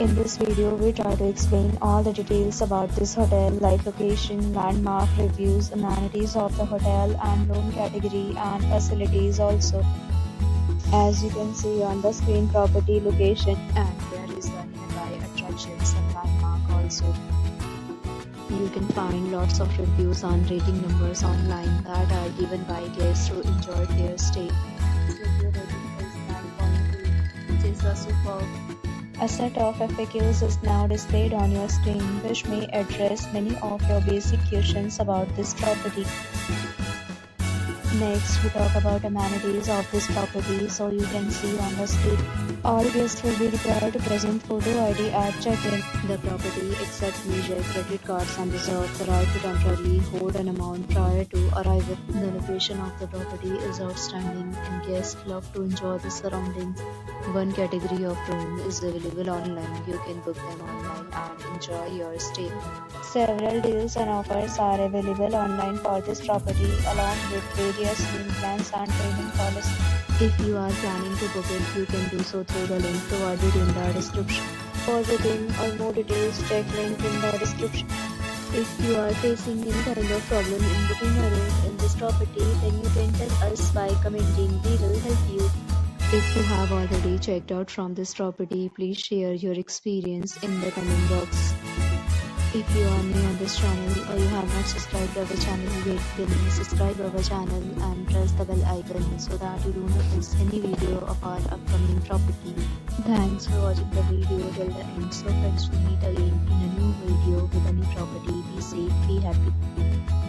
In this video, we try to explain all the details about this hotel, like location, landmark, reviews, amenities of the hotel, and room category and facilities also. As you can see on the screen, property location, and there is a nearby attractions and landmark also. You can find lots of reviews and rating numbers online that are given by guests who enjoyed their stay. Review rating is 9.2, which is a superb. A set of FAQs is now displayed on your screen, which may address many of your basic questions about this property. Next, we talk about amenities of this property. So you can see on the screen, all guests will be required to present photo ID at check-in. The property accepts major credit cards and reserves the right to temporarily hold an amount prior to arrival. The location of the property is outstanding and guests love to enjoy the surroundings. One category of room is available online. You can book them online and enjoy your stay. Several deals and offers are available online for this property, along with various meal plans and payment policies. If you are planning to book it, you can do so through the link provided in the description. For booking or more details, check link in the description. If you are facing any kind of problem in booking a room in this property, then you can tell us by commenting. We will help you. If you have already checked out from this property, please share your experience in the comment box. If you are new on this channel or you have not subscribed our channel yet, then subscribe our channel and press the bell icon so that you do not miss any video of our upcoming property. Thanks for watching the video till the end. So friends, we meet again in a new video with a new property. Be safe, be happy.